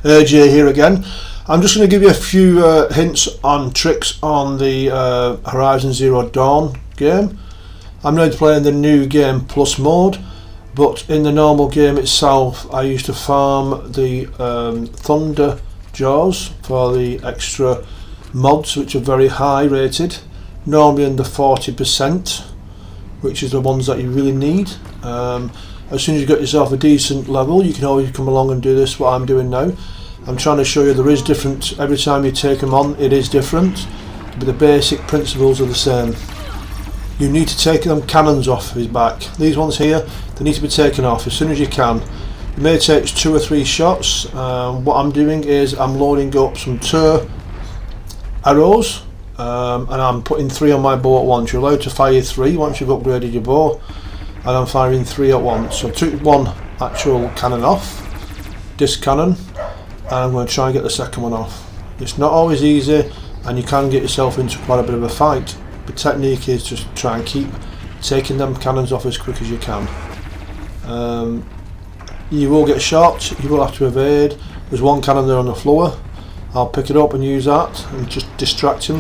AJ here again. I'm just going to give you a few hints on tricks on the Horizon Zero Dawn game. I'm now playing the new game plus mode, but in the normal game itself I used to farm the Thunder Jaws for the extra mods, which are very high rated, normally in the 40%, which is the ones that you really need. As soon as you get yourself a decent level, you can always come along and do this, what I'm doing now. I'm trying to show you there is different, every time you take them on it is different, but the basic principles are the same. You need to take them cannons off his back. These ones here, they need to be taken off as soon as you can. It may take 2 or 3 shots. What I'm doing is I'm loading up some Tur arrows, and I'm putting 3 on my bow at once. You're allowed to fire 3 once you've upgraded your bow, and I'm firing 3 at once. So I took one actual cannon off, disc cannon, and I'm going to try and get the second one off. It's not always easy, and you can get yourself into quite a bit of a fight. The technique is just try and keep taking them cannons off as quick as you can. You will get shot, you will have to evade. There's one cannon there on the floor. I'll pick it up and use that and just distract him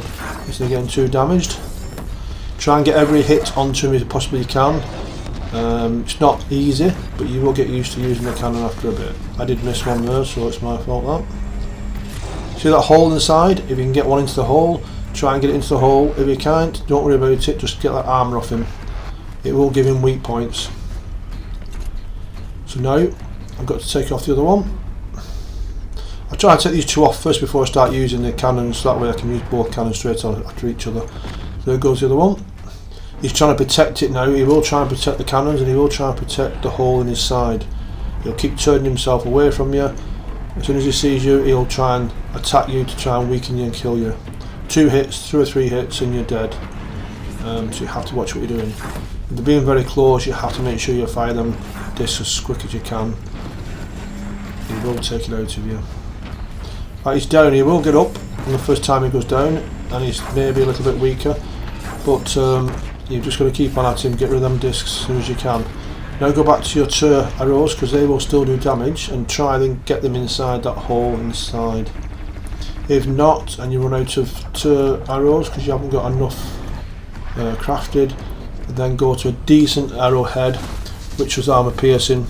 instead of getting too damaged. Try and get every hit onto him as you possibly can. It's not easy, but you will get used to using the cannon after a bit. I did miss one there, so it's my fault that. See that hole inside? If you can get one into the hole, try and get it into the hole. If you can't, don't worry about it, just get that armour off him. It will give him weak points. So now I've got to take off the other one. I try and take these 2 off first before I start using the cannons, so that way I can use both cannons straight on after each other. So there goes the other one. He's trying to protect it now. He will try and protect the cannons, and he will try and protect the hole in his side. He'll keep turning himself away from you. As soon as he sees you, he'll try and attack you to try and weaken you and kill you. 2 hits, 2 or 3 hits and you're dead. So you have to watch what you're doing. If they're being very close, you have to make sure you fire them discs as quick as you can. He will take it out of you. Right, he's down. He will get up on the first time he goes down, and he's maybe a little bit weaker, but you've just got to keep on at him, get rid of them discs as soon as you can. Now go back to your Tur arrows, because they will still do damage, and try and get them inside that hole inside. If not, and you run out of Tur arrows because you haven't got enough crafted, then go to a decent arrowhead, which was armour piercing,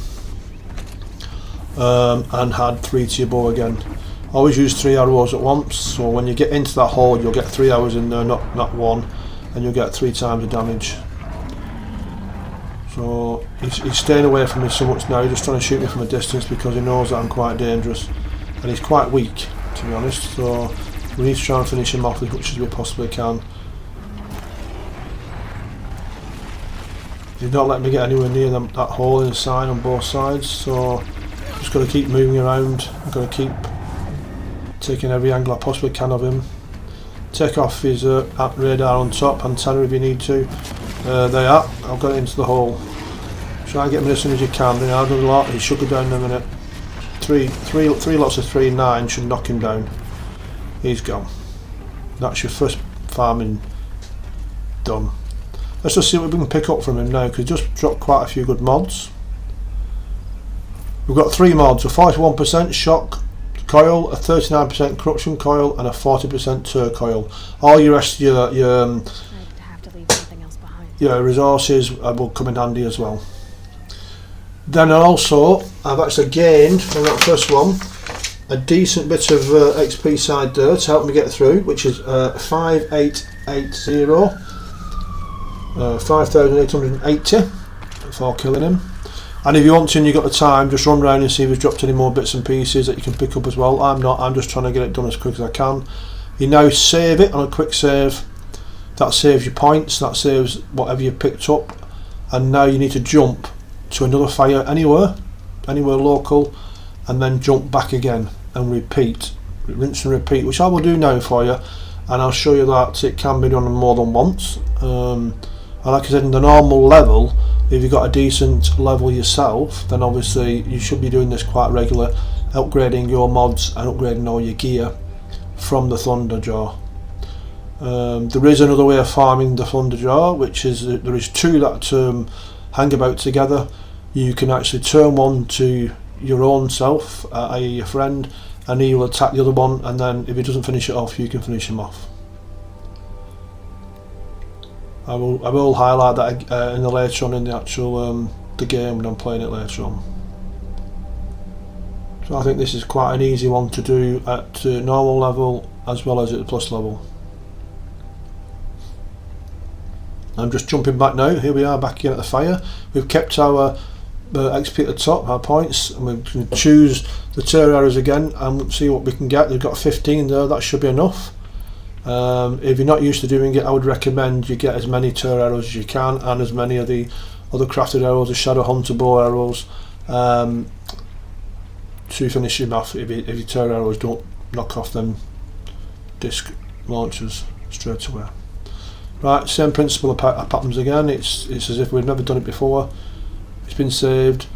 and add 3 to your bow again. Always use 3 arrows at once, so when you get into that hole you'll get 3 arrows in there, not 1, and you'll get 3 times the damage. So he's staying away from me so much now, just trying to shoot me from a distance because he knows that I'm quite dangerous, and he's quite weak, to be honest, so we need to try and finish him off as much as we possibly can. He's not letting me get anywhere near that hole in the side on both sides, so just got to keep moving around. I've got to keep taking every angle I possibly can of him. Take off his radar on top, antenna if you need to. There you are, I've got it into the hole. Try and get him as soon as you can. You know, I've done a lot, he should go down in a minute. 3 lots of 3 and 9 should knock him down. He's gone. That's your first farming done. Let's just see what we can pick up from him now, because he just dropped quite a few good mods. We've got 3 mods, a 41% shock coil, a 39% corruption coil, and a 40% Tur coil. All your rest of your have to leave something else behind. Your resources will come in handy as well. Then also I've actually gained from that first one a decent bit of XP side there to help me get through, which is 5880, 5880 for killing him. And if you want to and you've got the time, just run around and see if he's dropped any more bits and pieces that you can pick up as well. I'm just trying to get it done as quick as I can. You now save it on a quick save. That saves your points, that saves whatever you picked up, and now you need to jump to another fire anywhere local, and then jump back again and repeat, rinse and repeat, which I will do now for you, and I'll show you that it can be done more than once. And like I said, in the normal level, if you've got a decent level yourself, then obviously you should be doing this quite regular, upgrading your mods and upgrading all your gear from the Thunderjaw. There is another way of farming the Thunderjaw, which is there is 2 that hang about together. You can actually turn one to your own self, i.e. your friend, and he will attack the other one, and then if he doesn't finish it off, you can finish him off. I will highlight that in the later on in the actual the game when I'm playing it later on. So I think this is quite an easy one to do at normal level as well as at the plus level. I'm just jumping back now. Here we are back again at the fire. We've kept our XP at the top, our points, and we're going to choose the tear arrows again and see what we can get. They've got 15 there, that should be enough. If you're not used to doing it, I would recommend you get as many tear arrows as you can, and as many of the other crafted arrows, the Shadow Hunter bow arrows, to finish him off if your tear arrows don't knock off them disc launchers straight away. Right, same principle happens again. It's as if we've never done it before. It's been saved.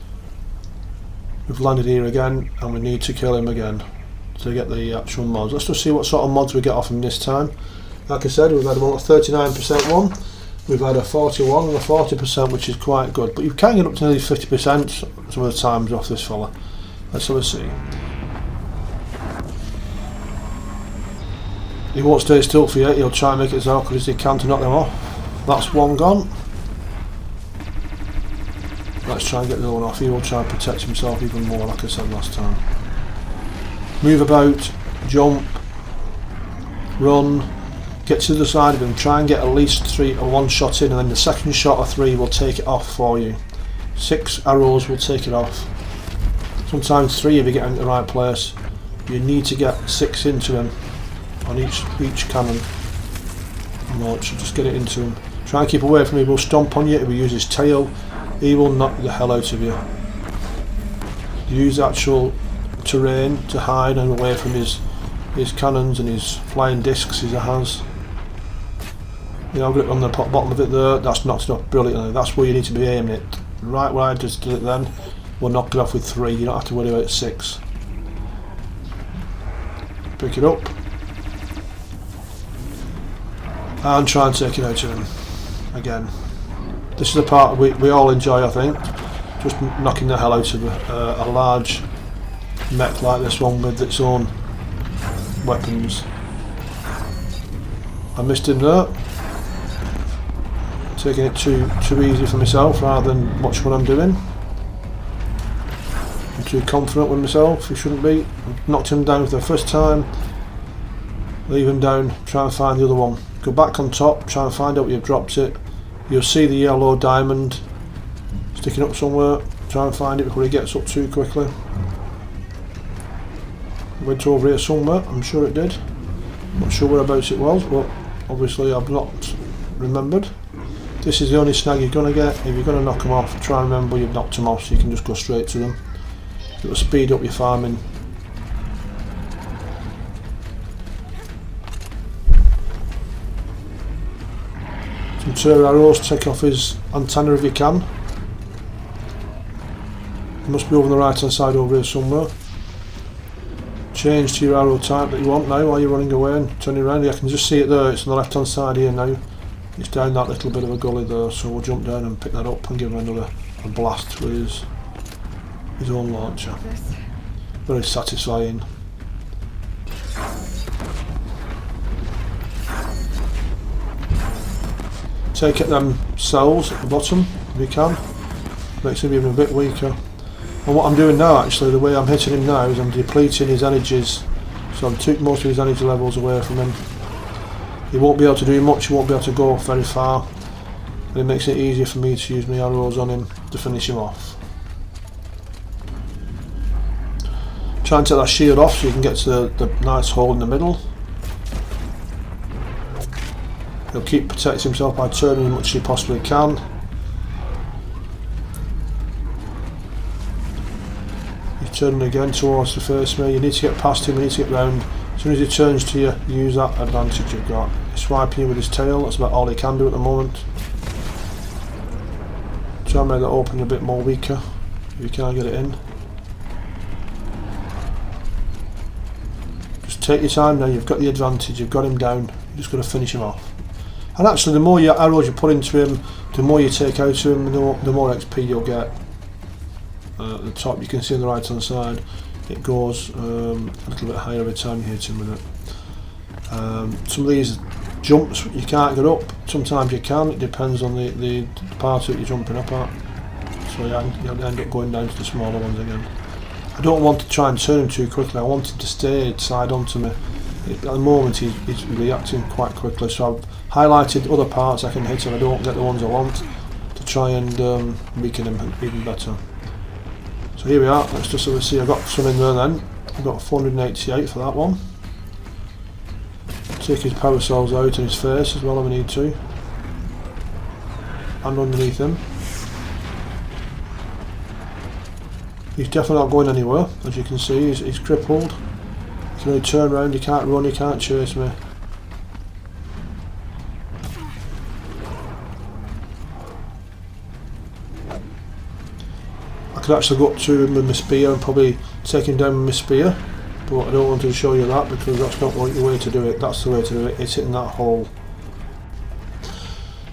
We've landed here again, and we need to kill him again to get the actual mods. Let's just see what sort of mods we get off him this time. Like I said, we've had a 39% one, we've had a 41 and a 40%, which is quite good, but you can get up to nearly 50% some of the times off this fella. Let's have a see. He won't stay still for you, he'll try and make it as awkward as he can to knock them off. That's one gone. Let's try and get the other one off. He will try and protect himself even more, like I said last time. Move about, jump, run, get to the side of him, try and get at least one shot in, and then the second shot or 3 will take it off for you. 6 arrows will take it off. Sometimes 3 if you get into the right place. You need to get 6 into him on each cannon launch. Just get it into him. Try and keep away from him. He will stomp on you. He will use his tail. He will knock the hell out of you. Use actual terrain to hide and away from his cannons and his flying discs he has. You know, on the bottom of it there, that's knocked off brilliantly. That's where you need to be aiming it. Right where I just did it then, we'll knock it off with 3. You don't have to worry about 6. Pick it up and try and take it out of him again. This is the part we all enjoy, I think, just knocking the hell out of a large mech like this one with its own weapons. I missed him there, taking it too easy for myself rather than watch what I'm doing. I'm too confident with myself, he shouldn't be. Knocked him down for the first time, leave him down, try and find the other one. Go back on top, try and find out where you've dropped it. You'll see the yellow diamond sticking up somewhere. Try and find it before he gets up too quickly. It went over here somewhere, I'm sure it did. Not sure whereabouts it was, but obviously I've not remembered. This is the only snag you're going to get. If you're going to knock them off, try and remember you've knocked them off so you can just go straight to them. It will speed up your farming. Some tear arrows, take off his antenna if you can. He must be over on the right hand side over here somewhere. Change to your arrow type that you want now while you're running away and turning around. I can just see it there, it's on the left hand side here now. It's down that little bit of a gully there, so we'll jump down and pick that up and give him another blast with his own launcher. Very satisfying. Take at them cells at the bottom if you can. Makes him even a bit weaker. And what I'm doing now, actually, the way I'm hitting him now is I'm depleting his energies. So I've took most of his energy levels away from him. He won't be able to do much, he won't be able to go very far. But it makes it easier for me to use my arrows on him to finish him off. Try and take that shield off so you can get to the nice hole in the middle. He'll keep protecting himself by turning as much as he possibly can. He's turning again towards to face me. You need to get past him, you need to get round. As soon as he turns to you, use that advantage you've got. He's swiping you with his tail, that's about all he can do at the moment. Try and make that opening a bit more weaker, if you can't get it in. Just take your time now, you've got the advantage, you've got him down, you've just got to finish him off. And actually, the more your arrows you put into him, the more you take out of him, the more XP you'll get. At the top, you can see on the right hand side, it goes a little bit higher every time you hit him with it. Some of these jumps you can't get up, sometimes you can, it depends on the part that you're jumping up at. So you'll end up going down to the smaller ones again. I don't want to try and turn him too quickly, I want him to stay side onto me. At the moment he's reacting quite quickly, so I've highlighted other parts I can hit him. I don't get the ones I want to try and weaken him even better. So here we are, let's just see, I've got some in there then. I've got 488 for that one. Take his power cells out in his face as well if we need to. And underneath him. He's definitely not going anywhere, as you can see, he's crippled. He can only turn around, he can't run, he can't chase me. I could actually go up to him with my spear and probably take him down with my spear, but I don't want to show you that because that's not the way to do it. That's the way to do it, it's hitting that hole.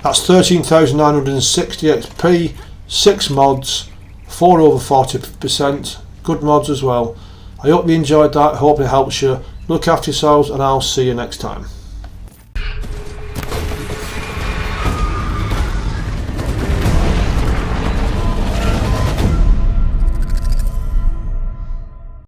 That's 13,960 XP, 6 mods, 4 over 40%, good mods as well. I hope you enjoyed that, I hope it helps you. Look after yourselves and I'll see you next time.